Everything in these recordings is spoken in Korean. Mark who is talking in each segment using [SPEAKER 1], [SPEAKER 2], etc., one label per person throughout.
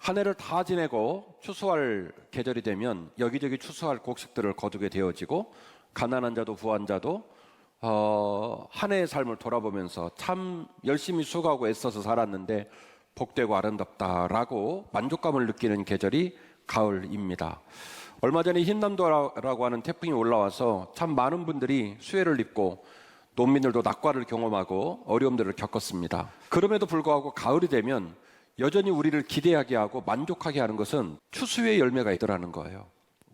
[SPEAKER 1] 한 해를 다 지내고 추수할 계절이 되면 여기저기 추수할 곡식들을 거두게 되어지고, 가난한 자도 부한 자도 한 해의 삶을 돌아보면서 참 열심히 수고하고 애써서 살았는데 복되고 아름답다라고 만족감을 느끼는 계절이 가을입니다. 얼마 전에 흰남도라고 하는 태풍이 올라와서 참 많은 분들이 수해를 입고 농민들도 낙과를 경험하고 어려움들을 겪었습니다. 그럼에도 불구하고 가을이 되면 여전히 우리를 기대하게 하고 만족하게 하는 것은 추수의 열매가 있더라는 거예요.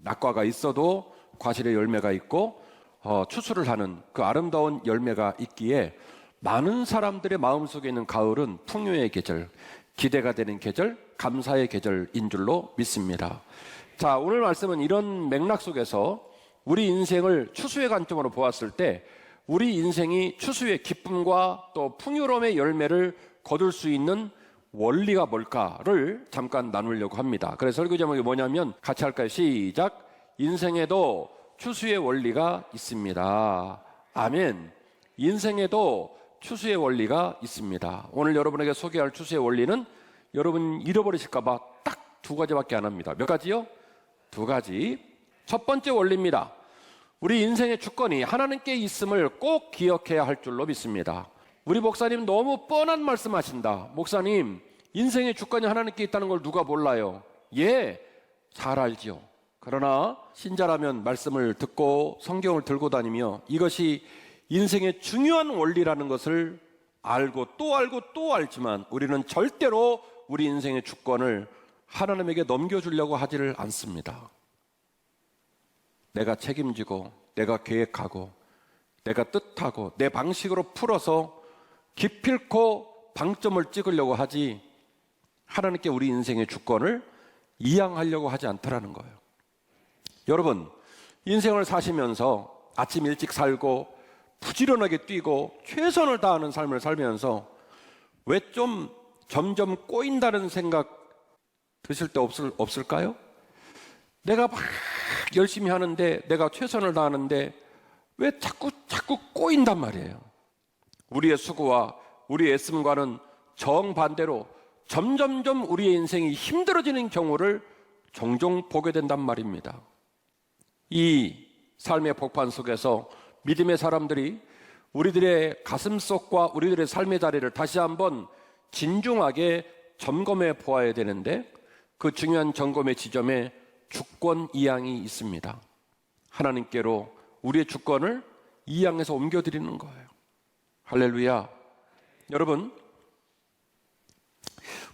[SPEAKER 1] 낙과가 있어도 과실의 열매가 있고 추수를 하는 그 아름다운 열매가 있기에 많은 사람들의 마음속에 있는 가을은 풍요의 계절, 기대가 되는 계절, 감사의 계절인 줄로 믿습니다. 자, 오늘 말씀은 이런 맥락 속에서 우리 인생을 추수의 관점으로 보았을 때 우리 인생이 추수의 기쁨과 또 풍요로움의 열매를 거둘 수 있는 원리가 뭘까를 잠깐 나누려고 합니다. 그래서 설교 제목이 뭐냐면 같이 할까요? 시작! 인생에도 추수의 원리가 있습니다. 아멘. 인생에도 추수의 원리가 있습니다. 오늘 여러분에게 소개할 추수의 원리는 여러분 잃어버리실까봐 딱 두 가지밖에 안 합니다. 몇 가지요? 두 가지. 첫 번째 원리입니다. 우리 인생의 주권이 하나님께 있음을 꼭 기억해야 할 줄로 믿습니다. 우리 목사님 너무 뻔한 말씀하신다. 목사님, 인생의 주권이 하나님께 있다는 걸 누가 몰라요? 예, 잘 알지요. 그러나 신자라면 말씀을 듣고 성경을 들고 다니며 이것이 인생의 중요한 원리라는 것을 알고 또 알지만 우리는 절대로 우리 인생의 주권을 하나님에게 넘겨주려고 하지를 않습니다. 내가 책임지고 내가 계획하고 내가 뜻하고 내 방식으로 풀어서 기필코 방점을 찍으려고 하지 하나님께 우리 인생의 주권을 이양하려고 하지 않더라는 거예요. 여러분, 인생을 사시면서 아침 일찍 살고 부지런하게 뛰고 최선을 다하는 삶을 살면서 왜 좀 점점 꼬인다는 생각 드실 때 없을까요? 내가 막 열심히 하는데 내가 최선을 다하는데 왜 자꾸 꼬인단 말이에요. 우리의 수고와 우리의 애씀과는 정반대로 점점점 우리의 인생이 힘들어지는 경우를 종종 보게 된단 말입니다. 이 삶의 복판 속에서 믿음의 사람들이 우리들의 가슴속과 우리들의 삶의 자리를 다시 한번 진중하게 점검해 보아야 되는데 그 중요한 점검의 지점에 주권 이양이 있습니다. 하나님께로 우리의 주권을 이양해서 옮겨드리는 거예요. 할렐루야. 여러분,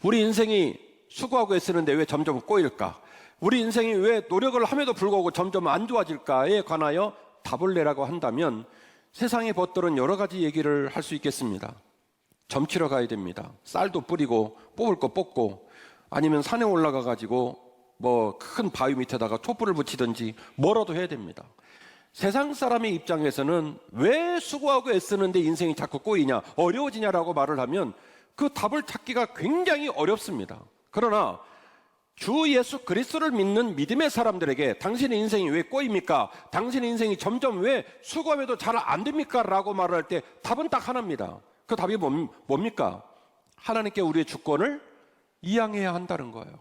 [SPEAKER 1] 우리 인생이 수고하고 애쓰는데 왜 점점 꼬일까? 우리 인생이 왜 노력을 함에도 불구하고 점점 안 좋아질까에 관하여 답을 내라고 한다면 세상의 벗들은 여러 가지 얘기를 할 수 있겠습니다. 점치러 가야 됩니다. 쌀도 뿌리고 뽑을 거 뽑고 아니면 산에 올라가 가지고 뭐 큰 바위 밑에다가 촛불을 붙이든지 뭐라도 해야 됩니다. 세상 사람의 입장에서는 왜 수고하고 애쓰는데 인생이 자꾸 꼬이냐, 어려워지냐라고 말을 하면 그 답을 찾기가 굉장히 어렵습니다. 그러나 주 예수 그리스도를 믿는 믿음의 사람들에게 당신의 인생이 왜 꼬입니까? 당신의 인생이 점점 왜 수고함에도 잘 안 됩니까? 라고 말을 할 때 답은 딱 하나입니다. 그 답이 뭡니까? 하나님께 우리의 주권을 이양해야 한다는 거예요.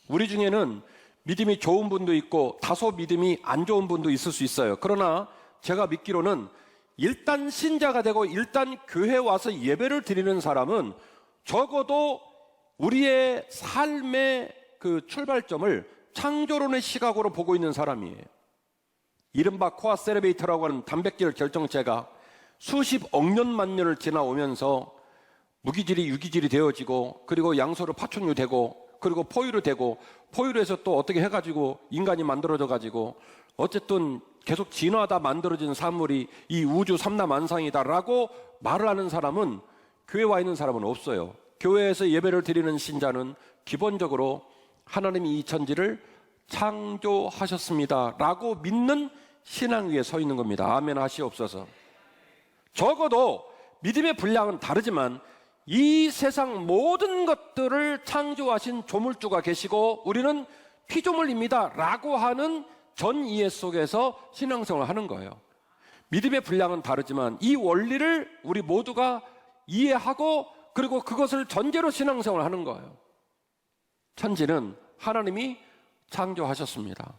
[SPEAKER 1] 우리 중에는 믿음이 좋은 분도 있고 다소 믿음이 안 좋은 분도 있을 수 있어요. 그러나 제가 믿기로는 일단 신자가 되고 일단 교회에 와서 예배를 드리는 사람은 적어도 우리의 삶의 그 출발점을 창조론의 시각으로 보고 있는 사람이에요. 이른바 코아 세레베이터라고 하는 단백질 결정체가 수십억 년 만년을 지나오면서 무기질이 유기질이 되어지고 그리고 양소로 파충류 되고 그리고 포유류 되고 포유류에서 또 어떻게 해가지고 인간이 만들어져 가지고 어쨌든 계속 진화하다 만들어진 사물이 이 우주 삼라만상이다라고 말을 하는 사람은 교회에 와 있는 사람은 없어요. 교회에서 예배를 드리는 신자는 기본적으로 하나님이 이 천지를 창조하셨습니다 라고 믿는 신앙 위에 서 있는 겁니다. 아멘 하시옵소서. 적어도 믿음의 분량은 다르지만 이 세상 모든 것들을 창조하신 조물주가 계시고 우리는 피조물입니다 라고 하는 전 이해 속에서 신앙생활을 하는 거예요. 믿음의 분량은 다르지만 이 원리를 우리 모두가 이해하고 그리고 그것을 전제로 신앙생활을 하는 거예요. 천지는 하나님이 창조하셨습니다.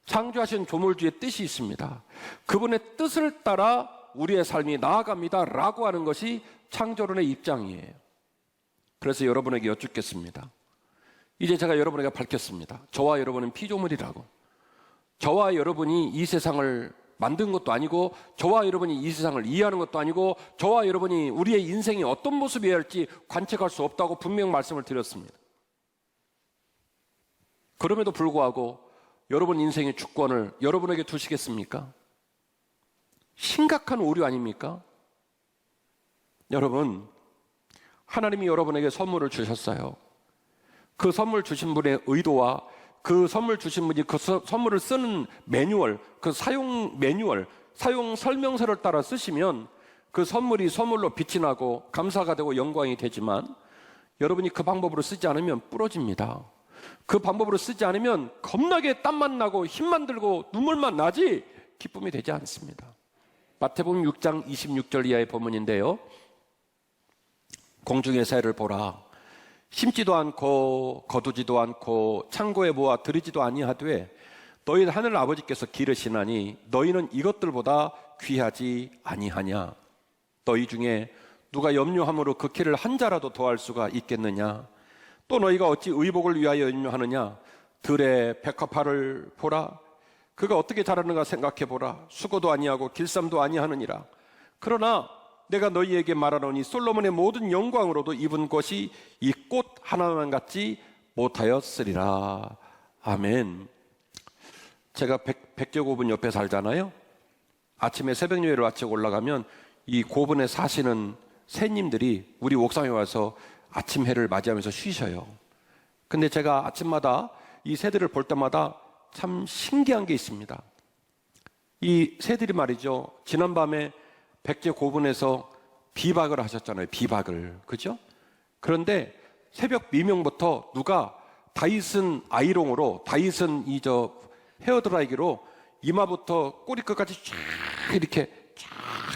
[SPEAKER 1] 창조하신 조물 뒤에 뜻이 있습니다. 그분의 뜻을 따라 우리의 삶이 나아갑니다 라고 하는 것이 창조론의 입장이에요. 그래서 여러분에게 여쭙겠습니다. 이제 제가 여러분에게 밝혔습니다. 저와 여러분은 피조물이라고. 저와 여러분이 이 세상을 만든 것도 아니고, 저와 여러분이 이 세상을 이해하는 것도 아니고, 저와 여러분이 우리의 인생이 어떤 모습이어야 할지 관측할 수 없다고 분명 말씀을 드렸습니다. 그럼에도 불구하고 여러분 인생의 주권을 여러분에게 두시겠습니까? 심각한 오류 아닙니까? 여러분, 하나님이 여러분에게 선물을 주셨어요. 그 선물 주신 분의 의도와 그 선물 주신 분이 그 선물을 쓰는 매뉴얼, 그 사용 매뉴얼, 사용 설명서를 따라 쓰시면 그 선물이 선물로 빛이 나고 감사가 되고 영광이 되지만, 여러분이 그 방법으로 쓰지 않으면 부러집니다. 그 방법으로 쓰지 않으면 겁나게 땀만 나고 힘만 들고 눈물만 나지 기쁨이 되지 않습니다. 마태복음 6장 26절 이하의 본문인데요, 공중의 새를 보라. 심지도 않고 거두지도 않고 창고에 모아 들이지도 아니하되 너희 하늘 아버지께서 기르시나니 너희는 이것들보다 귀하지 아니하냐. 너희 중에 누가 염려함으로 그 키를 한 자라도 더할 수가 있겠느냐. 또 너희가 어찌 의복을 위하여 염려하느냐. 들의 백합화를 보라. 그가 어떻게 자라는가 생각해 보라. 수고도 아니하고 길쌈도 아니하느니라. 그러나 내가 너희에게 말하노니 솔로몬의 모든 영광으로도 입은 것이 이 꽃 하나만 같지 못하였으리라. 아멘. 제가 백제고분 옆에 살잖아요. 아침에 새벽 예배를 마치고 올라가면 이 고분에 사시는 새님들이 우리 옥상에 와서 아침 해를 맞이하면서 쉬셔요. 근데 제가 아침마다 이 새들을 볼 때마다 참 신기한 게 있습니다. 이 새들이 말이죠, 지난밤에 백제 고분에서 비박을 하셨잖아요. 비박을. 그죠? 그런데 새벽 미명부터 누가 다이슨 아이롱으로, 다이슨 헤어드라이기로 이마부터 꼬리끝까지 쫙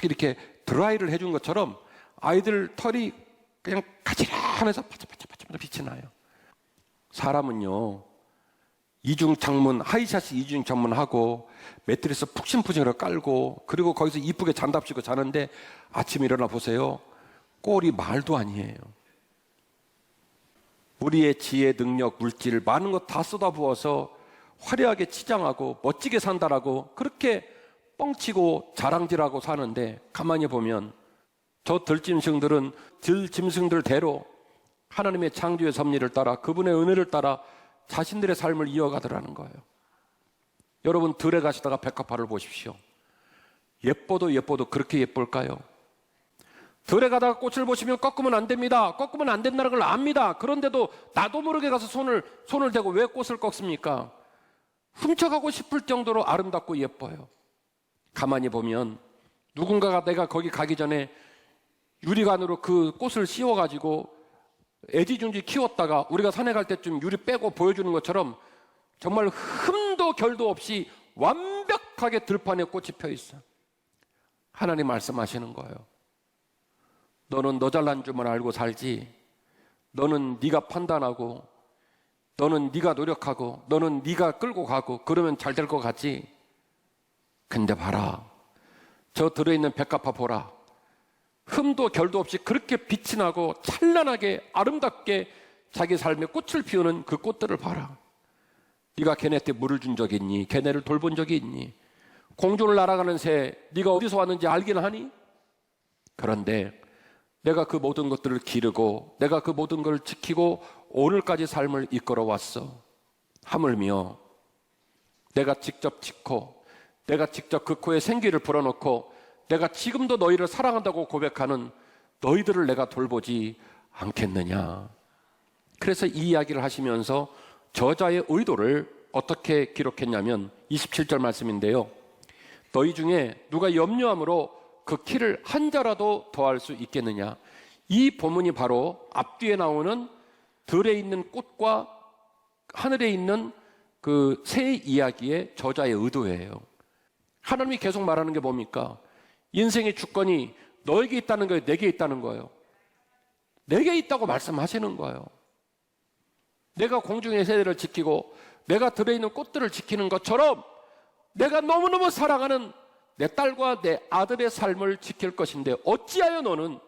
[SPEAKER 1] 이렇게 드라이를 해준 것처럼 아이들 털이 그냥 가지런해서 바짝바짝 빛이 나요. 사람은요, 이중창문, 하이샤시 이중창문하고 매트리스 푹신푹신하게 깔고 그리고 거기서 이쁘게 잔답시고 자는데 아침에 일어나 보세요. 꼴이 말도 아니에요. 우리의 지혜, 능력, 물질 많은 것 다 쏟아부어서 화려하게 치장하고 멋지게 산다라고 그렇게 뻥치고 자랑질하고 사는데, 가만히 보면 저 들짐승들은 들짐승들대로 하나님의 창조의 섭리를 따라 그분의 은혜를 따라 자신들의 삶을 이어가더라는 거예요. 여러분, 들에 가시다가 백합화를 보십시오. 예뻐도 예뻐도 그렇게 예쁠까요? 들에 가다가 꽃을 보시면 꺾으면 안 됩니다. 꺾으면 안 된다는 걸 압니다. 그런데도 나도 모르게 가서 손을 대고 왜 꽃을 꺾습니까? 훔쳐가고 싶을 정도로 아름답고 예뻐요. 가만히 보면 누군가가 내가 거기 가기 전에 유리관으로 그 꽃을 씌워가지고 애지중지 키웠다가 우리가 산에 갈 때쯤 유리 빼고 보여주는 것처럼 정말 흠도 결도 없이 완벽하게 들판에 꽃이 펴 있어요. 하나님 말씀하시는 거예요. 너는 너 잘난 줄만 알고 살지. 너는 네가 판단하고, 너는 네가 노력하고, 너는 네가 끌고 가고 그러면 잘 될 것 같지. 근데 봐라, 저 들어있는 백합화 보라. 흠도 결도 없이 그렇게 빛이 나고 찬란하게 아름답게 자기 삶에 꽃을 피우는 그 꽃들을 봐라. 네가 걔네한테 물을 준 적이 있니? 걔네를 돌본 적이 있니? 공중을 날아가는 새 네가 어디서 왔는지 알긴 하니? 그런데 내가 그 모든 것들을 기르고 내가 그 모든 걸 지키고 오늘까지 삶을 이끌어 왔어. 하물며 내가 직접 짓고 내가 직접 그 코에 생기를 불어넣고 내가 지금도 너희를 사랑한다고 고백하는 너희들을 내가 돌보지 않겠느냐. 그래서 이 이야기를 하시면서 저자의 의도를 어떻게 기록했냐면 27절 말씀인데요, 너희 중에 누가 염려함으로 그 키를 한 자라도 더할 수 있겠느냐. 이 본문이 바로 앞뒤에 나오는 들에 있는 꽃과 하늘에 있는 그 새 이야기의 저자의 의도예요. 하나님이 계속 말하는 게 뭡니까? 인생의 주권이 너에게 있다는 거예요? 내게 있다는 거예요? 내게 있다고 말씀하시는 거예요. 내가 공중의 새들을 지키고 내가 들어있는 꽃들을 지키는 것처럼 내가 너무너무 사랑하는 내 딸과 내 아들의 삶을 지킬 것인데 어찌하여 너는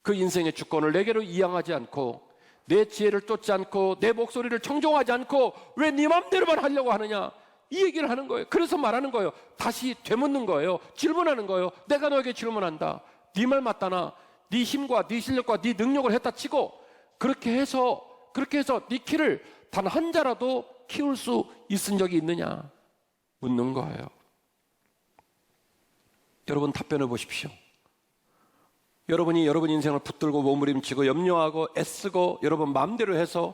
[SPEAKER 1] 그 인생의 주권을 내게로 이양하지 않고 내 지혜를 쫓지 않고 내 목소리를 청종하지 않고 왜 네 맘대로만 하려고 하느냐, 이 얘기를 하는 거예요. 그래서 말하는 거예요. 다시 되묻는 거예요. 질문하는 거예요. 내가 너에게 질문한다. 네 말 맞다나 네 힘과 네 실력과 네 능력을 했다 치고 그렇게 해서 네 키를 단 한 자라도 키울 수 있은 적이 있느냐 묻는 거예요. 여러분 답변해 보십시오. 여러분이 여러분 인생을 붙들고 몸부림치고 염려하고 애쓰고 여러분 마음대로 해서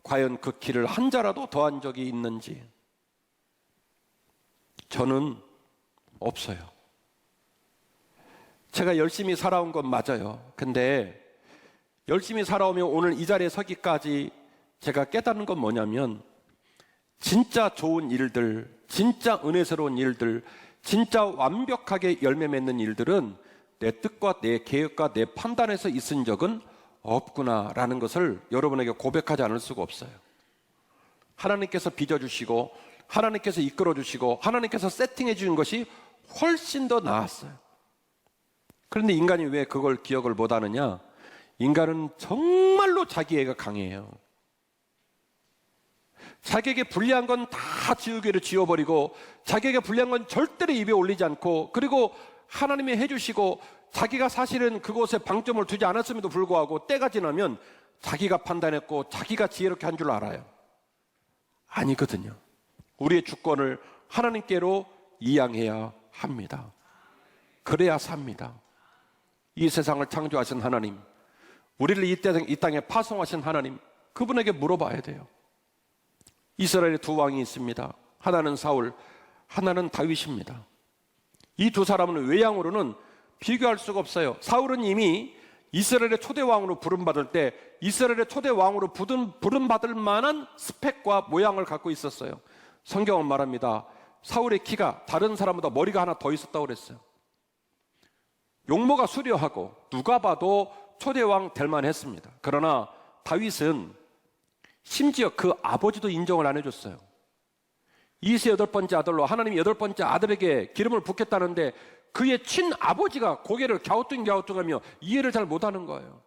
[SPEAKER 1] 과연 그 키를 한 자라도 더한 적이 있는지. 저는 없어요. 제가 열심히 살아온 건 맞아요. 근데 열심히 살아오며 오늘 이 자리에 서기까지 제가 깨닫는 건 뭐냐면 진짜 좋은 일들, 진짜 은혜스러운 일들, 진짜 완벽하게 열매 맺는 일들은 내 뜻과 내 계획과 내 판단에서 있은 적은 없구나라는 것을 여러분에게 고백하지 않을 수가 없어요. 하나님께서 빚어주시고 하나님께서 이끌어주시고 하나님께서 세팅해 주는 것이 훨씬 더 나았어요. 그런데 인간이 왜 그걸 기억을 못하느냐? 인간은 정말로 자기애가 강해요. 자기에게 불리한 건 다 지우개로 지워버리고 자기에게 불리한 건 절대로 입에 올리지 않고, 그리고 하나님이 해주시고 자기가 사실은 그곳에 방점을 두지 않았음에도 불구하고 때가 지나면 자기가 판단했고 자기가 지혜롭게 한 줄 알아요. 아니거든요. 우리의 주권을 하나님께로 이양해야 합니다. 그래야 삽니다. 이 세상을 창조하신 하나님, 우리를 이 땅에 파송하신 하나님, 그분에게 물어봐야 돼요. 이스라엘에 두 왕이 있습니다. 하나는 사울, 하나는 다윗입니다. 이 두 사람은 외양으로는 비교할 수가 없어요. 사울은 이미 이스라엘의 초대왕으로 부름받을 때 이스라엘의 초대왕으로 부름받을 만한 스펙과 모양을 갖고 있었어요. 성경은 말합니다. 사울의 키가 다른 사람보다 머리가 하나 더 있었다고 그랬어요. 용모가 수려하고 누가 봐도 초대왕 될 만했습니다. 그러나 다윗은 심지어 그 아버지도 인정을 안 해줬어요. 이세 8번째 아들로 하나님이 8번째 아들에게 기름을 붓겠다는데 그의 친아버지가 고개를 갸우뚱갸우뚱하며 이해를 잘 못하는 거예요.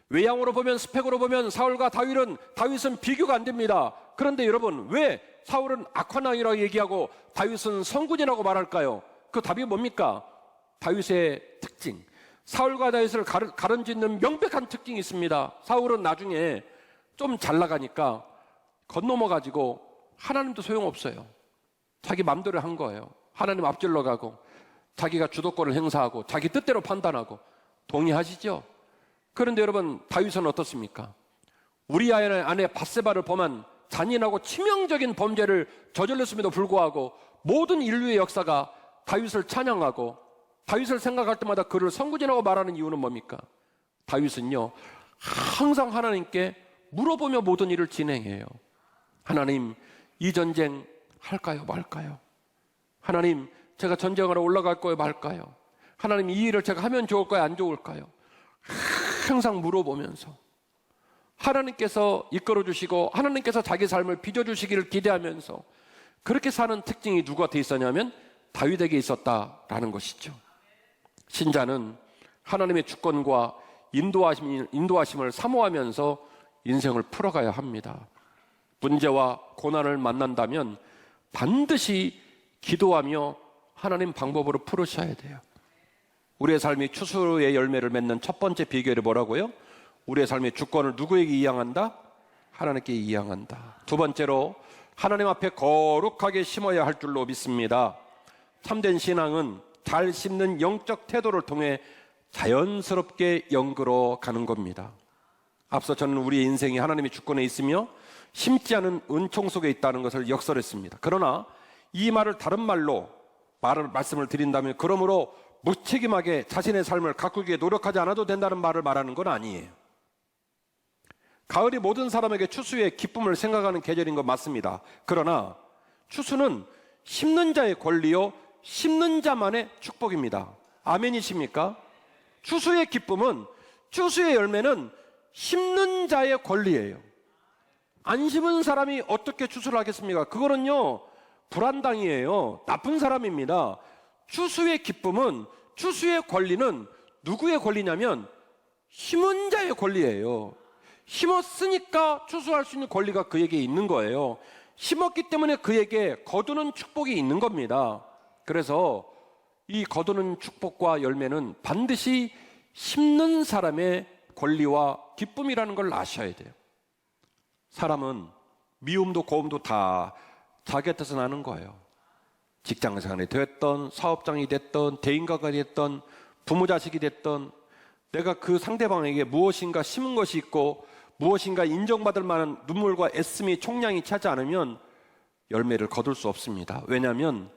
[SPEAKER 1] 외양으로 보면, 스펙으로 보면 사울과 다윗은 비교가 안 됩니다. 그런데 여러분, 왜 사울은 악한 왕이라고 얘기하고 다윗은 성군이라고 말할까요? 그 답이 뭡니까? 다윗의 특징, 사울과 다윗을 가른짓는 명백한 특징이 있습니다. 사울은 나중에 좀 잘 나가니까 건너머가지고 하나님도 소용없어요. 자기 맘대로 한 거예요. 하나님 앞질러 가고 자기가 주도권을 행사하고 자기 뜻대로 판단하고. 동의하시죠? 그런데 여러분, 다윗은 어떻습니까? 우리아의 아내 밧세바를 범한 잔인하고 치명적인 범죄를 저질렀음에도 불구하고 모든 인류의 역사가 다윗을 찬양하고 다윗을 생각할 때마다 그를 성군이라고 말하는 이유는 뭡니까? 다윗은요, 항상 하나님께 물어보며 모든 일을 진행해요. 하나님, 이 전쟁 할까요 말까요? 하나님, 제가 전쟁하러 올라갈 거예요 말까요? 하나님, 이 일을 제가 하면 좋을까요 안 좋을까요? 항상 물어보면서 하나님께서 이끌어 주시고 하나님께서 자기 삶을 빚어주시기를 기대하면서 그렇게 사는 특징이 누구한테 있었냐면 다윗에게 있었다라는 것이죠. 신자는 하나님의 주권과 인도하심을 사모하면서 인생을 풀어가야 합니다. 문제와 고난을 만난다면 반드시 기도하며 하나님 방법으로 풀으셔야 돼요. 우리의 삶이 추수의 열매를 맺는 첫 번째 비결이 뭐라고요? 우리의 삶의 주권을 누구에게 이양한다? 하나님께 이양한다. 두 번째로 하나님 앞에 거룩하게 심어야 할 줄로 믿습니다. 참된 신앙은 잘 심는 영적 태도를 통해 자연스럽게 연구로 가는 겁니다. 앞서 저는 우리의 인생이 하나님의 주권에 있으며 심지 않은 은총 속에 있다는 것을 역설했습니다. 그러나 이 말을 다른 말씀을 드린다면, 그러므로 무책임하게 자신의 삶을 가꾸기에 노력하지 않아도 된다는 말을 말하는 건 아니에요. 가을이 모든 사람에게 추수의 기쁨을 생각하는 계절인 건 맞습니다. 그러나 추수는 심는 자의 권리요, 심는 자만의 축복입니다. 아멘이십니까? 추수의 기쁨은, 추수의 열매는 심는 자의 권리예요. 안 심은 사람이 어떻게 추수를 하겠습니까? 그거는요, 불안당이에요. 나쁜 사람입니다. 추수의 기쁨은, 추수의 권리는 누구의 권리냐면 심은 자의 권리예요. 심었으니까 추수할 수 있는 권리가 그에게 있는 거예요. 심었기 때문에 그에게 거두는 축복이 있는 겁니다. 그래서 이 거두는 축복과 열매는 반드시 심는 사람의 권리와 기쁨이라는 걸 아셔야 돼요. 사람은 미움도 고움도 다 자기 뜻은 나는 거예요. 직장생활이 됐던, 사업장이 됐던, 대인가가 됐던, 부모 자식이 됐던, 내가 그 상대방에게 무엇인가 심은 것이 있고 무엇인가 인정받을 만한 눈물과 애씀이 총량이 차지 않으면 열매를 거둘 수 없습니다. 왜냐하면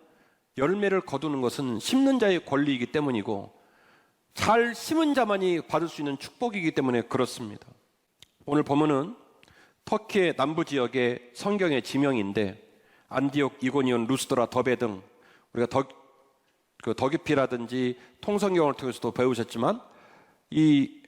[SPEAKER 1] 열매를 거두는 것은 심는 자의 권리이기 때문이고 잘 심은 자만이 받을 수 있는 축복이기 때문에 그렇습니다. 오늘 본문은 터키의 남부 지역의 성경의 지명인데 안디옥, 이고니온, 루스드라, 더베 등 우리가 더기피라든지 통성경을 통해서도 배우셨지만 이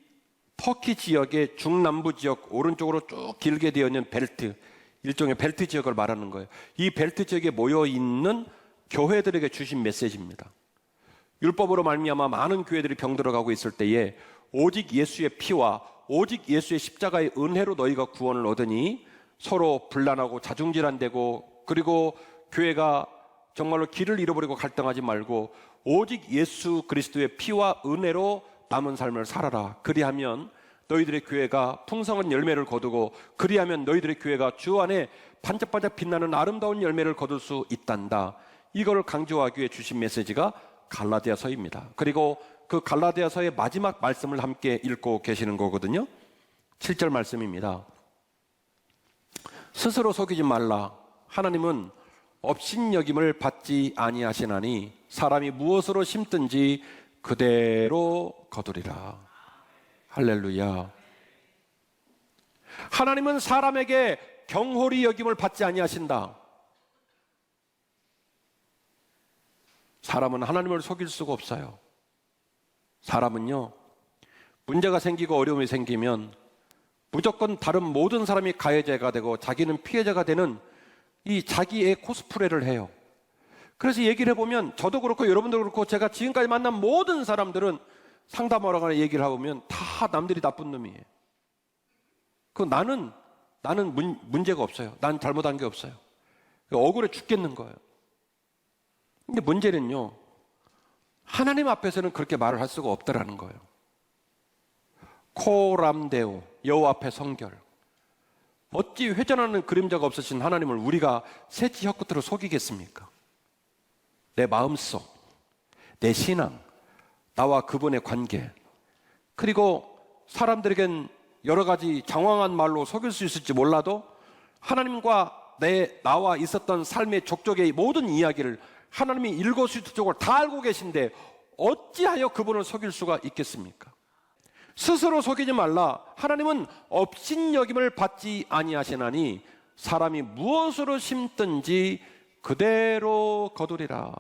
[SPEAKER 1] 터키 지역의 중남부 지역 오른쪽으로 쭉 길게 되어 있는 벨트, 일종의 벨트 지역을 말하는 거예요. 이 벨트 지역에 모여 있는 교회들에게 주신 메시지입니다. 율법으로 말미암아 많은 교회들이 병들어가고 있을 때에 오직 예수의 피와 오직 예수의 십자가의 은혜로 너희가 구원을 얻으니 서로 분란하고 자중질환되고 그리고 교회가 정말로 길을 잃어버리고 갈등하지 말고 오직 예수 그리스도의 피와 은혜로 남은 삶을 살아라. 그리하면 너희들의 교회가 풍성한 열매를 거두고 그리하면 너희들의 교회가 주 안에 반짝반짝 빛나는 아름다운 열매를 거둘 수 있단다. 이걸 강조하기 위해 주신 메시지가 갈라디아서입니다. 그리고 그 갈라디아서의 마지막 말씀을 함께 읽고 계시는 거거든요. 7절 말씀입니다. 스스로 속이지 말라. 하나님은 업신여김을 받지 아니하시나니 사람이 무엇으로 심든지 그대로 거두리라. 할렐루야. 하나님은 사람에게 경홀히 여김을 받지 아니하신다. 사람은 하나님을 속일 수가 없어요. 사람은요, 문제가 생기고 어려움이 생기면 무조건 다른 모든 사람이 가해자가 되고 자기는 피해자가 되는 이 자기의 코스프레를 해요. 그래서 얘기를 해보면 저도 그렇고 여러분도 그렇고 제가 지금까지 만난 모든 사람들은 상담하러 가는 얘기를 해보면 다 남들이 나쁜 놈이에요. 나는 문제가 없어요. 난 잘못한 게 없어요. 억울해 죽겠는 거예요. 근데 문제는요, 하나님 앞에서는 그렇게 말을 할 수가 없더라는 거예요. 코람데오, 여호와 앞에 성결. 어찌 회전하는 그림자가 없으신 하나님을 우리가 새치 혀끝으로 속이겠습니까? 내 마음속, 내 신앙, 나와 그분의 관계, 그리고 사람들에겐 여러 가지 장황한 말로 속일 수 있을지 몰라도 하나님과 나와 있었던 삶의 족적의 모든 이야기를 하나님이 일거수일투족을 다 알고 계신데 어찌하여 그분을 속일 수가 있겠습니까? 스스로 속이지 말라. 하나님은 업신여김을 받지 아니하시나니 사람이 무엇으로 심든지 그대로 거두리라.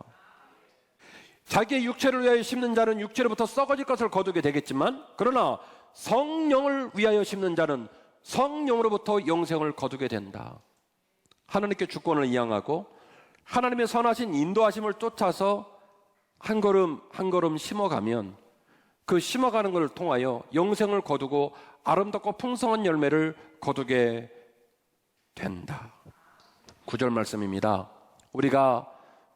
[SPEAKER 1] 자기의 육체를 위하여 심는 자는 육체로부터 썩어질 것을 거두게 되겠지만 그러나 성령을 위하여 심는 자는 성령으로부터 영생을 거두게 된다. 하나님께 주권을 이양하고 하나님의 선하신 인도하심을 쫓아서 한 걸음 한 걸음 심어가면 그 심어가는 것을 통하여 영생을 거두고 아름답고 풍성한 열매를 거두게 된다. 9절 말씀입니다. 우리가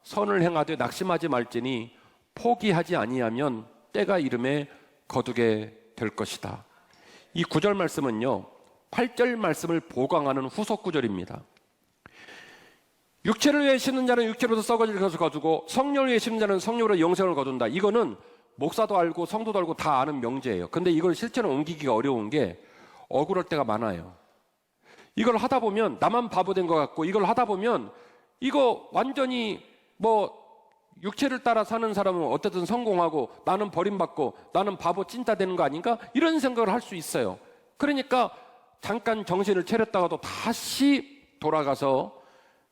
[SPEAKER 1] 선을 행하되 낙심하지 말지니 포기하지 아니하면 때가 이름에 거두게 될 것이다. 이 9절 말씀은요, 8절 말씀을 보강하는 후속 구절입니다. 육체를 위해 심는 자는 육체로서 썩어질 것을 거두고 성령을 위해 심는 자는 성령으로 영생을 거둔다. 이거는 목사도 알고 성도도 알고 다 아는 명제예요. 근데 이걸 실제로 옮기기가 어려운 게 억울할 때가 많아요. 이걸 하다 보면 나만 바보 된 것 같고 이걸 하다 보면 이거 완전히 육체를 따라 사는 사람은 어쨌든 성공하고 나는 버림받고 나는 바보 찐따 되는 거 아닌가? 이런 생각을 할 수 있어요. 그러니까 잠깐 정신을 차렸다가도 다시 돌아가서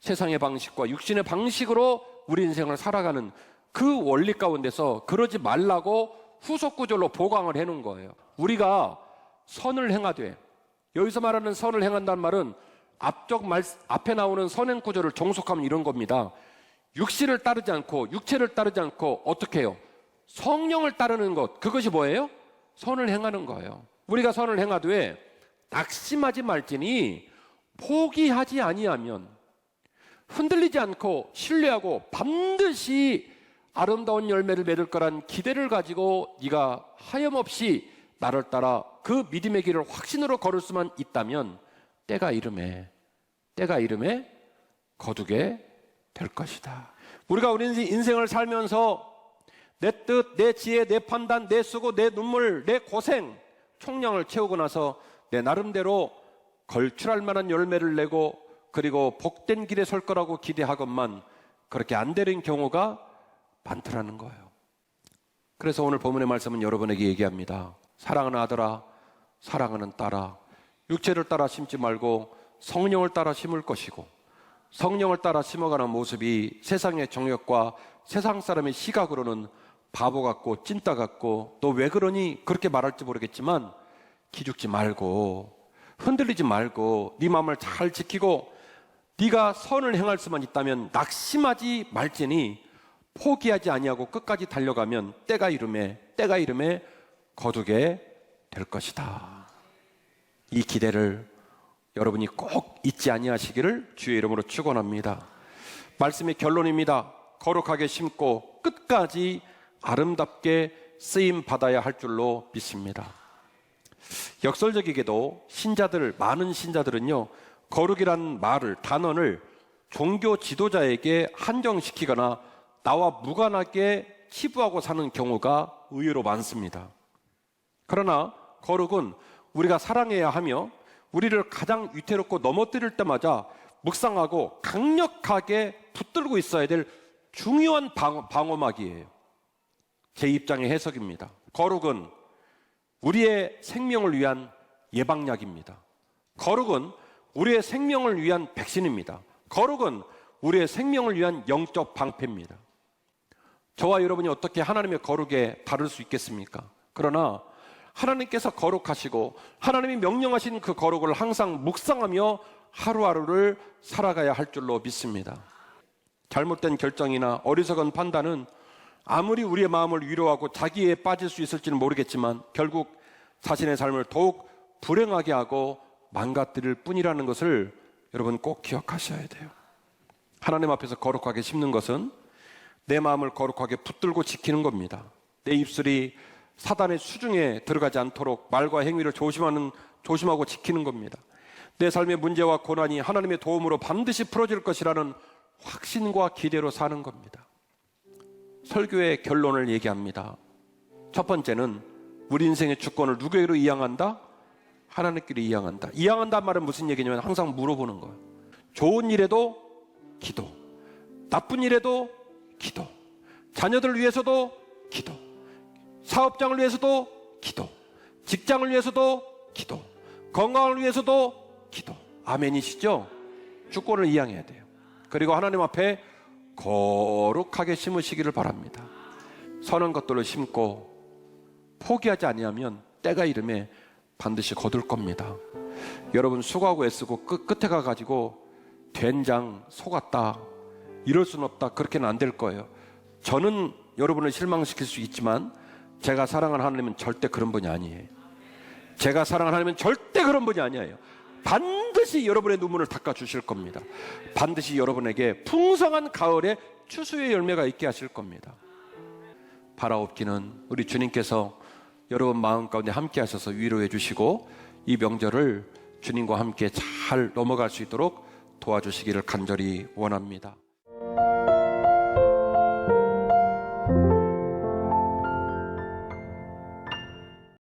[SPEAKER 1] 세상의 방식과 육신의 방식으로 우리 인생을 살아가는 그 원리 가운데서 그러지 말라고 후속 구절로 보강을 해놓은 거예요. 우리가 선을 행하되, 여기서 말하는 선을 행한다는 말은 앞에 나오는 선행 구절을 종속하면 이런 겁니다. 육신을 따르지 않고 육체를 따르지 않고 어떻게 해요? 성령을 따르는 것, 그것이 뭐예요? 선을 행하는 거예요. 우리가 선을 행하되 낙심하지 말지니 포기하지 아니하면 흔들리지 않고 신뢰하고 반드시 아름다운 열매를 맺을 거란 기대를 가지고 네가 하염없이 나를 따라 그 믿음의 길을 확신으로 걸을 수만 있다면 때가 이름에 거두게 될 것이다. 우리가 우리 인생을 살면서 내 뜻, 내 지혜, 내 판단, 내 수고, 내 눈물, 내 고생 총량을 채우고 나서 내 나름대로 걸출할 만한 열매를 내고 그리고 복된 길에 설 거라고 기대하건만 그렇게 안 되는 경우가 많더라는 거예요. 그래서 오늘 본문의 말씀은 여러분에게 얘기합니다. 사랑하는 아들아, 사랑하는 딸아, 육체를 따라 심지 말고 성령을 따라 심을 것이고 성령을 따라 심어가는 모습이 세상의 정욕과 세상 사람의 시각으로는 바보 같고 찐따 같고 너 왜 그러니 그렇게 말할지 모르겠지만 기죽지 말고 흔들리지 말고 네 마음을 잘 지키고 네가 선을 행할 수만 있다면 낙심하지 말지니 포기하지 아니하고 끝까지 달려가면 때가 이름에 거두게 될 것이다. 이 기대를 여러분이 꼭 잊지 아니하시기를 주의 이름으로 축원합니다. 말씀의 결론입니다. 거룩하게 심고 끝까지 아름답게 쓰임 받아야 할 줄로 믿습니다. 역설적이게도 많은 신자들은요, 거룩이란 단어를 종교 지도자에게 한정시키거나 나와 무관하게 치부하고 사는 경우가 의외로 많습니다. 그러나 거룩은 우리가 사랑해야 하며 우리를 가장 위태롭고 넘어뜨릴 때마다 묵상하고 강력하게 붙들고 있어야 될 중요한 방어막이에요. 제 입장의 해석입니다. 거룩은 우리의 생명을 위한 예방약입니다. 거룩은 우리의 생명을 위한 백신입니다. 거룩은 우리의 생명을 위한 영적 방패입니다. 저와 여러분이 어떻게 하나님의 거룩에 다를 수 있겠습니까? 그러나 하나님께서 거룩하시고 하나님이 명령하신 그 거룩을 항상 묵상하며 하루하루를 살아가야 할 줄로 믿습니다. 잘못된 결정이나 어리석은 판단은 아무리 우리의 마음을 위로하고 자기에 빠질 수 있을지는 모르겠지만 결국 자신의 삶을 더욱 불행하게 하고 망가뜨릴 뿐이라는 것을 여러분 꼭 기억하셔야 돼요. 하나님 앞에서 거룩하게 심는 것은 내 마음을 거룩하게 붙들고 지키는 겁니다. 내 입술이 사단의 수중에 들어가지 않도록 말과 행위를 조심하고 지키는 겁니다. 내 삶의 문제와 고난이 하나님의 도움으로 반드시 풀어질 것이라는 확신과 기대로 사는 겁니다. 설교의 결론을 얘기합니다. 첫 번째는 우리 인생의 주권을 누구에게로 이양한다? 하나님께로 이양한다. 이양한다는 말은 무슨 얘기냐면 항상 물어보는 거예요. 좋은 일에도 기도, 나쁜 일에도 기도, 자녀들을 위해서도 기도, 사업장을 위해서도 기도, 직장을 위해서도 기도, 건강을 위해서도 기도. 아멘이시죠? 주권을 이양해야 돼요. 그리고 하나님 앞에 거룩하게 심으시기를 바랍니다. 선한 것들을 심고 포기하지 아니하면 때가 이름에 반드시 거둘 겁니다. 여러분 수고하고 애쓰고 끝에 가가지고 된장 속았다 이럴 수는 없다 그렇게는 안 될 거예요. 저는 여러분을 실망시킬 수 있지만 제가 사랑하는 하나님은 절대 그런 분이 아니에요. 제가 사랑하는 하나님은 절대 그런 분이 아니에요. 반드시 여러분의 눈물을 닦아주실 겁니다. 반드시 여러분에게 풍성한 가을에 추수의 열매가 있게 하실 겁니다. 바라옵기는 우리 주님께서 여러분 마음 가운데 함께 하셔서 위로해 주시고 이 명절을 주님과 함께 잘 넘어갈 수 있도록 도와주시기를 간절히 원합니다.